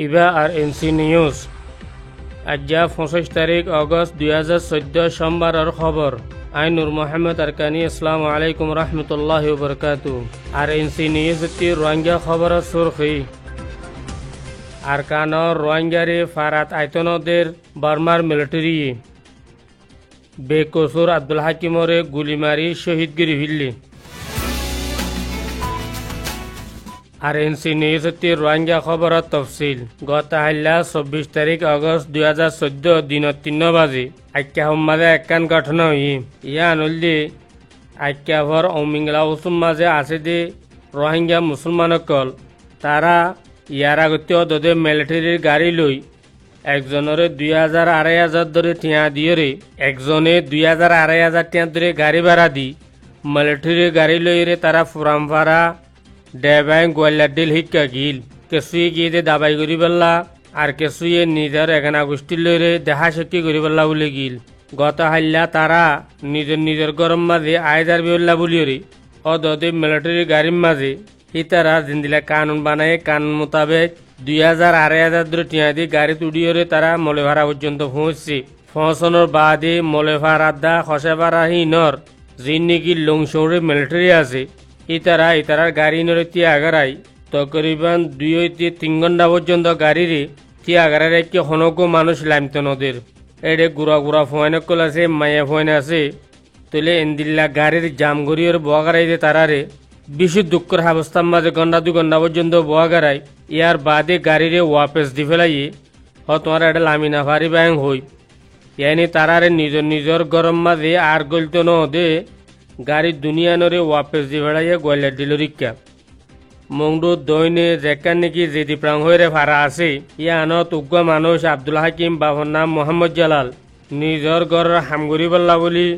ইভা আর NC news. আজ্জা 25 তারিখ August 2014 সোমবারের খবর। আই নূর মোহাম্মদ আরকানি। আসসালামু আলাইকুম রহমতুল্লাহি ওয়া বারাকাতুহু। আর এনসি নিউজ রোহিঙ্গা খবরের সুরখি। আরকানর রোহিঙ্গারে ফারাত আইতনদের বার্মার মিলিটারি বেকসুর আব্দুল হাকিমরে গুলি মারি শহীদ গিরি ফিরলি। আর এনসি নিউজ রোহিঙ্গা খবরের তফসিল। গত হাল্লা 24 তারিখ অগস্ট 2014 দিনত 3 বাজে আক্যা সম্মাদে একখান ঘটনা হই ইয়া আনলি আক্যা ভর অমিংলা উসুম মাঝে আছে যে রোহিঙ্গা মুসলমানসকল তারা ইয়ার আগতে অদে মিলিটারির গাড়ি লই একজনের 2000-2500 ধরে টিয়া দিয়ে রে একজনে 2000-2500 টিয়া ধরে গাড়ি ভাড়া দি মিলিটারির গাড়ি লই রে তারা ফুরামপাড়া ডেবাই গোয়াল্লাডিল শিক্ষা গিল কেসুয়ে গিয়ে দে দাবাই করি পেল্লা আর কেসুয়ে নিজের এখানে গোষ্ঠীর লইরে দেখা শক্তি করি পেল্লা বলে গিল। গত হাল্লা তারা নিজের গরম মাঝে আয়দার বিল্লা বলিয়রে অদে মিলিটারি গাড়ির মাঝে তারা জিন্দিলা কানুন বানায় কানুন মোতাবেক 2000-2500 ধরে টিয়া দিয়ে গাড়ি তুড়িয়রে তারা মলেভাড়া পর্যন্ত পৌঁছছে। পৌঁছানোর বাদে মলেভাড়া খসেপাড়া হিনর যে নাকি লংশৌরে মিলিটারি আছে ইতারার গাড়ি নরে তিয়া আগারাই তকরিবান 2-3 ঘন্টা পর্যন্ত গাড়িরে তিয়া আগারার কি হনক মানুষ লামত নদের এডে গুড়া ফোয়ানকল আছে মায়া ফোয়ান আছে তলে এন্দিল্লা গাড়ির জাম গড়িয়ে বোয়াগারাই দে তারারে বেশি দুঃখের অবস্থার মাঝে ঘন্টা 2 ঘন্টা পর্যন্ত বোয়াগারাই ইয়ার বাদে গাড়িরে ওয়াপেস দি ফেলাইয়ে তোমার এটা লামিনা ফারি ব্যাং হই ইয়ানি তারারে নিজের গরম মাঝে আর গলতো নদে গাড়ি দুনিয়া নরে ওয়াপেস দি ফেলাইয়ে গোয়ালিয়া দিল রিক্কা মংডু দৈনে যেখান নাকি যেদি প্রাং হয়ে ভাড়া আছে ইয়া আনত উগ্র মানুষ আব্দুল হাকিম বাবার নাম মোহাম্মদ জালাল নিজের ঘরের হামগুড়ি বেলা বলি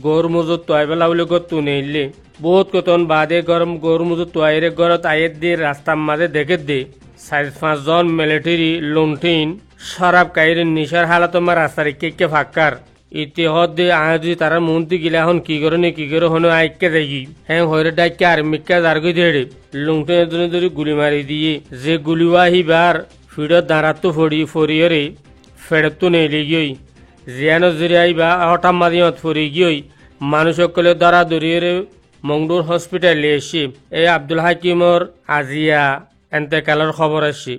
গৌর মজুত তোয়াই বেলা বলি গতু নেইলে বহুত কতন বাদে গরম গৌর মজুত তোয়াইরে ঘরত আয়ের দিয়ে রাস্তার মাঝে দেখে দে 4-5 জন মিলিটারি লুণ্ঠিন শরাব কাইরে নিশার হালত আমার রাস্তার কে ফাঁকার ইতিহদ দে আজ তারা মন্ত্রী গিলা এখন কি করে হনো আইকে দেখি হ্যাঁ হরে ডাইকে আর মিক্কা জারগই দেড়ে লুংটেনের জন্য ধরে গুলি মারি দিয়ে যে গুলিওয়া হিবার ফিডত দাঁড়াতো ফরিয়রে ফেরতো নেই গিয়ে জিয়ানো জুড়ে আইবা হঠাৎ মাদিয়ত ফরি গিয়ে মানুষ সকলে দ্বারা দরিয়ে মংডুর হসপিটালে এসে এই আব্দুল হাকিমর আজিয়া এন্তেকালের খবর আসছে।